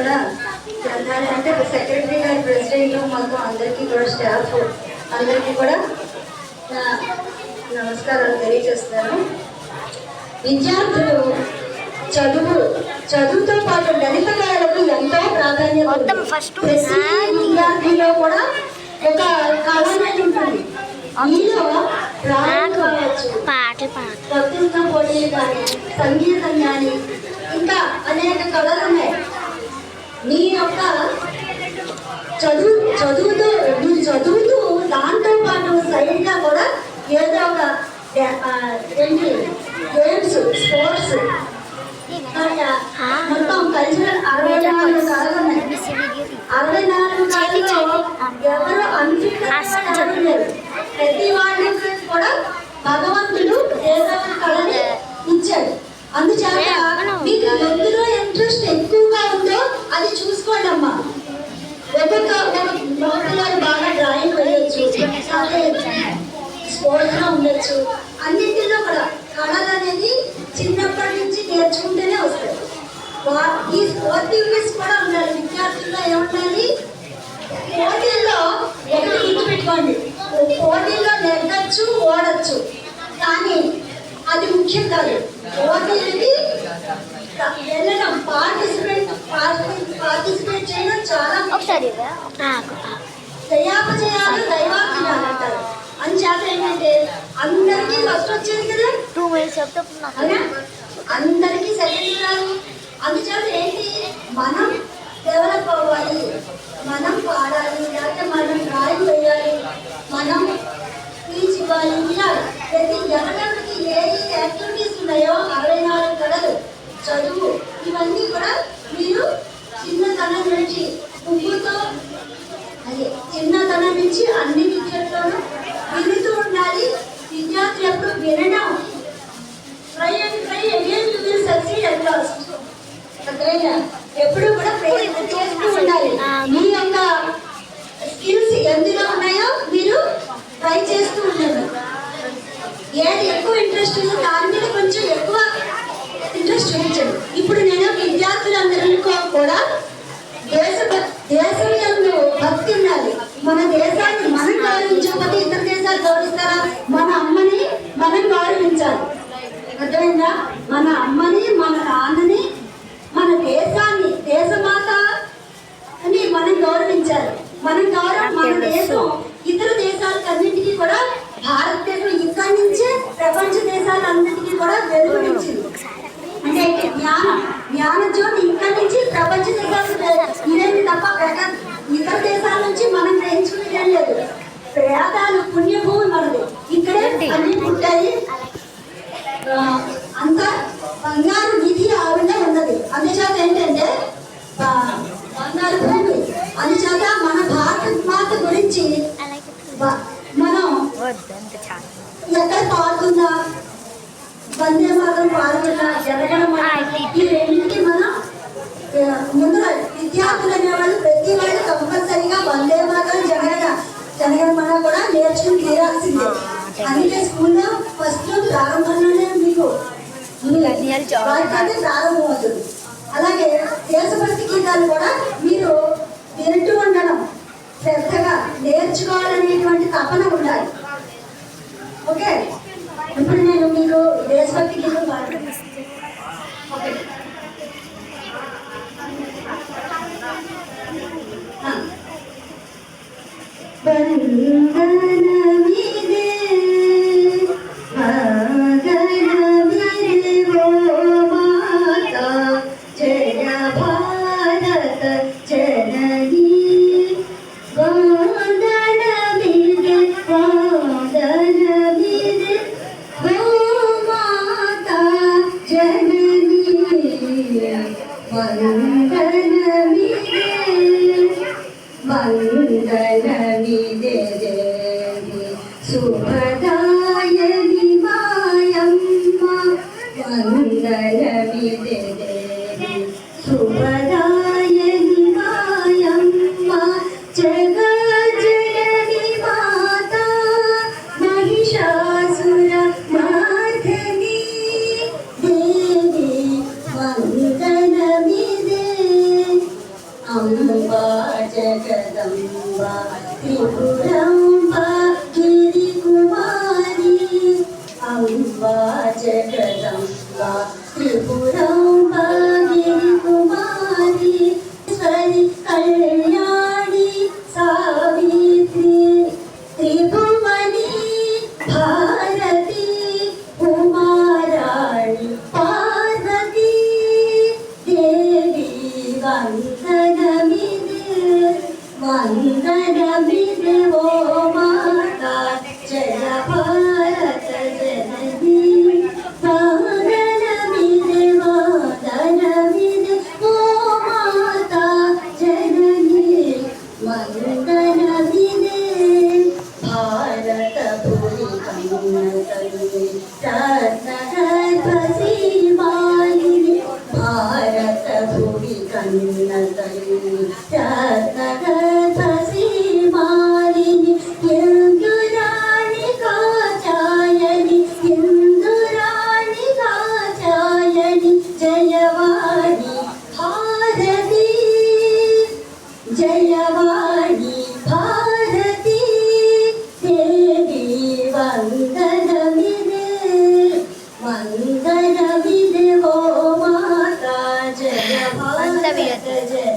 కూడా గ్రంథాలయం అంటే సెక్రటరీ గారు, ప్రెసిడెంట్, మాకు అందరికీ కూడా స్టాఫ్ అందరికీ కూడా నమస్కారాలు తెలియజేస్తున్నాను. విద్యార్థులు చదువుతో పాటు లలిత కళలకు ఎంతో ప్రాధాన్యత. ప్రతి విద్యార్థిలో కూడా ఒక కళ అనేది ఉంటుంది. మీలో వక్తృత్వ పోటీలు కానీ, సంగీతం కానీ, ఇంకా అనేక కళలు ఉన్నాయి. మీ యొక్క చదువుతూ దాంతో పాటు సైడ్గా కూడా ఏదో ఒక గేమ్స్, స్పోర్ట్స్, మొత్తం కల్చరల్ 64 కళలు ఉన్నాయి. 64 కళల్లో ఎవరు అన్ఫిట్ ప్రతి వాళ్ళకి కూడా భగవంతుడు ఏదో ఒక కళని ఇచ్చాడు. అందుచేత మీకు ఎందులో ఇంట్రెస్ట్ ఎక్కువగా ఉందో అది చూసుకోండి అమ్మా. పిల్లలు బాగా డ్రాయింగ్ వేయచ్చు, స్పోర్ట్స్లో ఉండొచ్చు. అన్నింటిలో కూడా కళలు అనేది చిన్నప్పటి నుంచి నేర్చుకుంటూనే వస్తాయి. ఈ స్పోర్టివ్నెస్ కూడా ఉండాలి విద్యార్థుల్లో. ఏముండాలి? పోటీల్లో ఒకటి గుర్తుపెట్టుకోండి, పోటీల్లో నెగ్గచ్చు, ఓడచ్చు, కానీ అది ముఖ్యం కాదు. పోటీలకి వెళ్ళడం, పార్టిసిపేట్ చేయడం చాలా దయాపజయాలు దైవాజ్ఞాలు అంటారు. అంచేత ఏంటంటే అందరికీ ఫస్ట్ వచ్చేది కదా, అందరికీ సెకండ్ రాదు. అందుచేత ఏంటి, మనం డెవలప్ అవ్వాలి, మనం పాడాలి, లేకపోతే మనం డ్రాయింగ్ వేయాలి, మనం స్పీచ్ ఇవ్వాలి. ఇలా ప్రతి ఎవరికి ఏ యాక్టివిటీస్ ఉన్నాయో 64 కళలు, చదువు, ఇవన్నీ కూడా మీరు చిన్నతనం నుంచి పువ్వుతో చిన్నతనం నుంచి అన్ని విద్యల్లోనూ వినుతూ ఉండాలి. విద్యార్థులు ఎప్పుడు వినడం, try and try again you will succeed at last. ఎప్పుడు కూడా ప్రయత్నం చేస్తూ ఉండాలి. మీ యొక్క స్కిల్స్ ఎందులో ఉన్నాయో మీరు ట్రై చేస్తూ ఉండాలి. ఏది ఎక్కువ ఇంట్రెస్ట్ ఉందో దాని మీద కొంచెం ఎక్కువ ఇంట్రెస్ట్ చూపించండి. ఇప్పుడు నేను విద్యార్థులందరికీ కూడా దేశం యందు భక్తి ఉండాలి. మన దేశాన్ని మనం గౌరవించకపోతే ఇతర దేశాలు గౌరవిస్తారా? మన అమ్మని మనం గౌరవించాలి. అర్థమైందా? మన అమ్మని, మన నాన్నని, మన దేశాన్ని, దేశమాత అని మనం గౌరవించాలి. మనం గౌరవం, మన దేశం ఇతర దేశాలన్నింటికీ కూడా భారతదేశం ఇక్కడి నుంచే ప్రపంచ దేశాలన్నింటికీ కూడా వెలువరించింది. అంటే జ్ఞానజ్యోతి ఇక్కడి నుంచి ప్రపంచ దేశాలకు ఇదేంటి తప్ప ఇతర దేశాల నుంచి మనం గ్రహించుకునేది లేదు. వేదాలు పుణ్యభూమి మనది, ఇక్కడే అన్ని పుట్టాయి. అంత బంగారు నిధి ఆవిడ ఉన్నది. అందుచేత ఏంటంటే బంగారు భూమి. అందుచేత మన భారత మాత గురించి మనం ఎక్కడ పాడుతున్నా, వందే మాత్రం పాడుతున్నా, జరగడం, ఈ రెండింటికి మనం ముందుగా విద్యార్థులు అనేవాళ్ళు ప్రతి వాళ్ళు కంపల్సరీగా వందే మాత్రం జనగణమన కూడా నేర్చుకుని తీరాల్సిందే. అందుకే స్కూల్లో ఫస్ట్ ప్రారంభంలోనే మీకు ప్రారంభం అవుతుంది. అలాగే దేశభక్తి గీతాలు కూడా మీరు వింటూ ఉండడం, శ్రద్ధగా నేర్చుకోవాలనేటువంటి తపన ఉండాలి. ఓకే, ఇప్పుడు నేను మీకు దేశభక్తి గీతం పాడుతున్నాను. ఓకే, వందనమిదే अम्बा जगदम्बा त्रिपुरम्बा गिरिकुमारी अम्बा जगदम्बा त्रिपुरम्बा गिरिकुमारी ईश्वरी कल्याणी सावित्री त्रिभुवनी भारती उमाराणी पार्वती देवी वन्दनमिदे वो माता जय भारत जननी वन्दनमिदे वो माता जननी वन्दनमिदे भारत भूमि कन्नतली रत्नगर्भसी मालिनी भारत भूमि कन्नतली रत्नगर्भसी मालिनी इंदुराणी काचायनी इंदुराणी काचायनी जयवाणी भारती जयवाणी भारती देवी वन्दनमिदे वो माता जय भारत जय